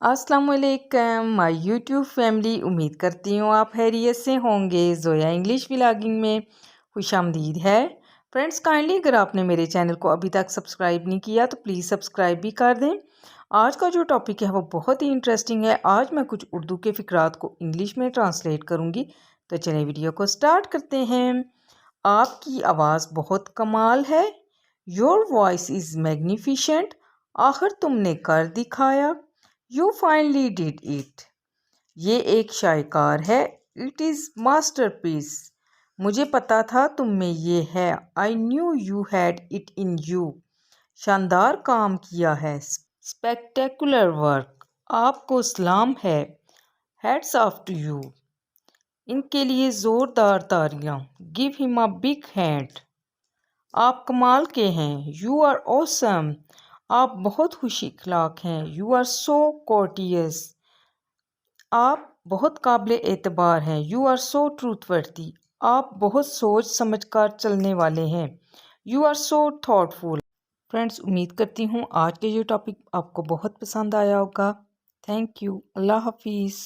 अस्सलाम वालेकुम my YouTube family. उम्मीद करती हूँ आप खैरियत से होंगे। ज़ोया इंग्लिश व्लॉगिंग में खुशामदीद है। फ्रेंड्स, काइंडली अगर आपने मेरे चैनल को अभी तक सब्सक्राइब नहीं किया तो प्लीज़ सब्सक्राइब भी कर दें। आज का जो टॉपिक है वो बहुत ही इंटरेस्टिंग है। आज मैं कुछ उर्दू के फ़िक्रात को इंग्लिश में ट्रांसलेट करूँगी। तो चलिए वीडियो को स्टार्ट करते हैं। आपकी आवाज़ बहुत कमाल है। Your voice is magnificent. आखिर तुमने कर दिखाया। You finally did it. ये एक शायकार है। It is masterpiece. मुझे पता था तुम में ये है। I knew you had it in you. शानदार काम किया है। Spectacular work. आपको सलाम है। Hats off to you. इनके लिए ज़ोरदार तालियां। Give him a big hand. आप कमाल के हैं। You are awesome. आप बहुत खुश इखलाक हैं। You are so courteous. आप बहुत काबिल एतबार हैं। You are so trustworthy. आप बहुत सोच समझ कर चलने वाले हैं। You are so thoughtful. Friends, उम्मीद करती हूँ आज के जो टॉपिक आपको बहुत पसंद आया होगा। Thank you. अल्लाह हाफिज़।